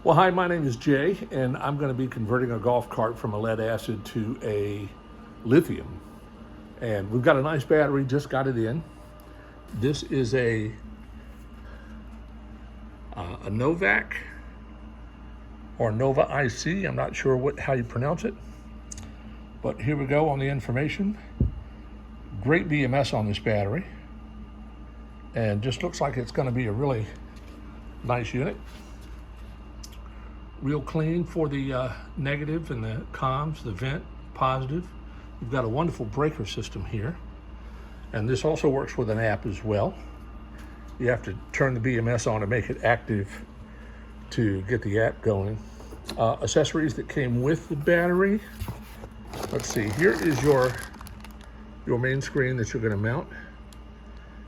Well, hi, my name is Jay, and I'm going to be converting a golf cart from a lead acid to a lithium. And we've got a nice battery, just got it in. This is a Novaic or Nova IC. I'm not sure how you pronounce it. But here we go on the information. Great BMS on this battery. And just looks like it's going to be a really nice unit. Real clean for the negative and the comms, the vent, positive. We've got a wonderful breaker system here. And this also works with an app as well. You have to turn the BMS on to make it active to get the app going. Accessories that came with the battery. Let's see, here is your main screen that you're going to mount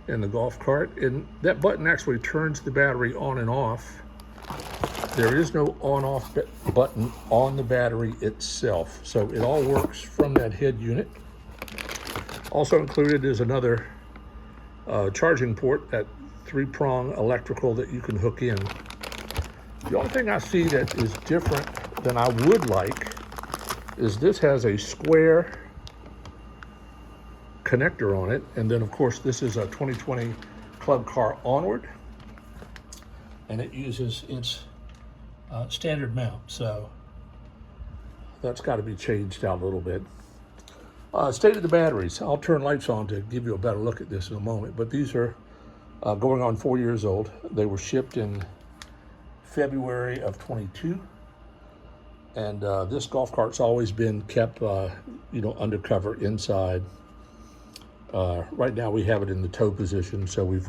in the golf cart. And that button actually turns the battery on and off. There is no on-off button on the battery itself, so it all works from that head unit. Also included is another charging port, that 3-prong electrical that you can hook in. The only thing I see that is different than I would like is this has a square connector on it, and then of course this is a 2020 Club Car Onward, and it uses its standard mount, so that's got to be changed out a little bit. State of the batteries. I'll turn lights on to give you a better look at this in a moment, but these are going on 4 years old. They were shipped in February of 22, and this golf cart's always been kept undercover inside. Right now we have it in the tow position, so we've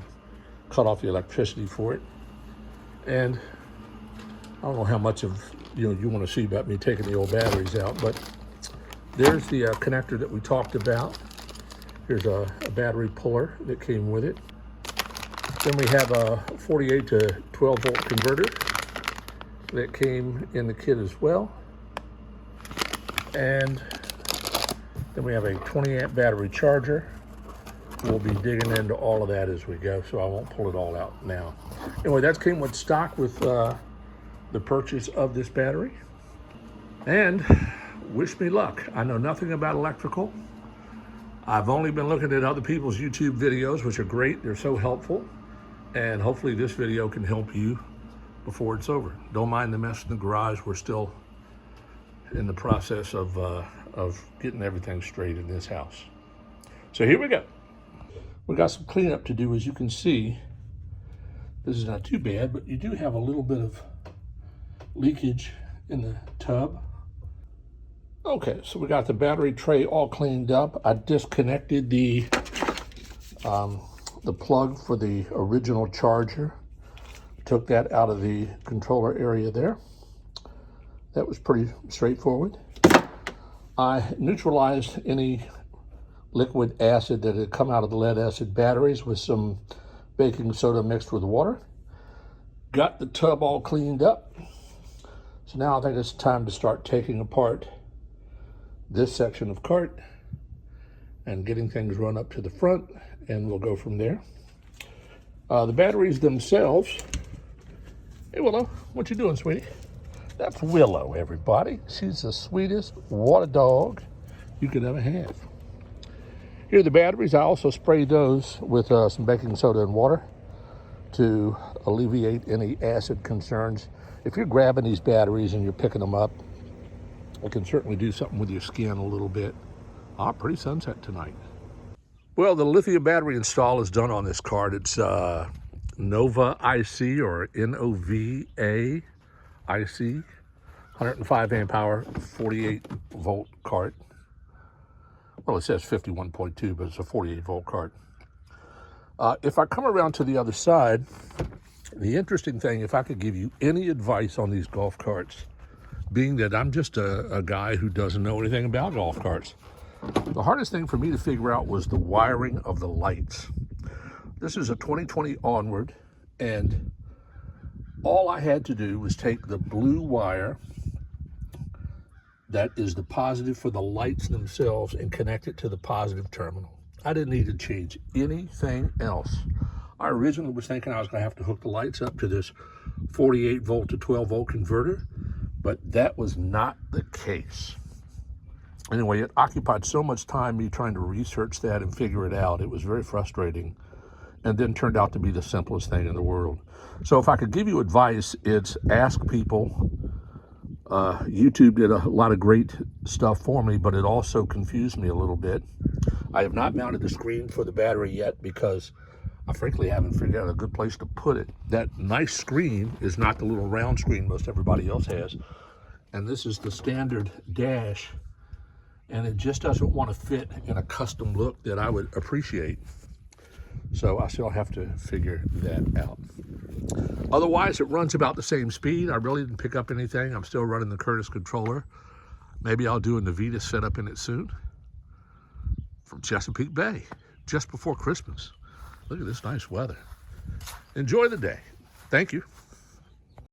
cut off the electricity for it. And I don't know how much of you want to see about me taking the old batteries out, but there's the connector that we talked about. Here's a battery puller that came with it. Then we have a 48 to 12 volt converter that came in the kit as well. And then we have a 20 amp battery charger. We'll be digging into all of that as we go, so I won't pull it all out now. Anyway, that came with stock with the purchase of this battery. And wish me luck. I know nothing about electrical. I've only been looking at other people's YouTube videos, which are great. They're so helpful. And hopefully this video can help you before it's over. Don't mind the mess in the garage. We're still in the process of getting everything straight in this house. So here we go. We got some cleanup to do. As you can see, this is not too bad, but you do have a little bit of leakage in the tub. Okay, so we got the battery tray all cleaned up. I disconnected the plug for the original charger. Took that out of the controller area there. That was pretty straightforward. I neutralized any liquid acid that had come out of the lead acid batteries with some baking soda mixed with water. Got the tub all cleaned up. So now I think it's time to start taking apart this section of cart and getting things run up to the front, and we'll go from there. The batteries themselves. Hey Willow, what you doing, sweetie? That's Willow, everybody. She's the sweetest water dog you could ever have. Here are the batteries. I also sprayed those with some baking soda and water to alleviate any acid concerns. If you're grabbing these batteries and you're picking them up, it can certainly do something with your skin a little bit. Pretty sunset tonight. Well, the lithium battery install is done on this cart. It's Nova IC or Nova IC, 105 amp hour, 48 volt cart. Well, it says 51.2, but it's a 48 volt cart. If I come around to the other side, the interesting thing, if I could give you any advice on these golf carts, being that I'm just a guy who doesn't know anything about golf carts, the hardest thing for me to figure out was the wiring of the lights. This is a 2020 Onward, and all I had to do was take the blue wire that is the positive for the lights themselves and connect it to the positive terminal. I didn't need to change anything else. I originally was thinking I was going to have to hook the lights up to this 48 volt to 12 volt converter, but that was not the case. Anyway, it occupied so much time me trying to research that and figure it out. It was very frustrating, and then turned out to be the simplest thing in the world. So if I could give you advice, it's ask people. YouTube did a lot of great stuff for me, but it also confused me a little bit. I have not mounted the screen for the battery yet because I frankly haven't figured out a good place to put it. That nice screen is not the little round screen most everybody else has. And this is the standard dash, and it just doesn't want to fit in a custom look that I would appreciate. So I still have to figure that out. Otherwise, it runs about the same speed. I really didn't pick up anything. I'm still running the Curtis controller. Maybe I'll do a Novaic setup in it soon. From Chesapeake Bay, just before Christmas. Look at this nice weather. Enjoy the day. Thank you.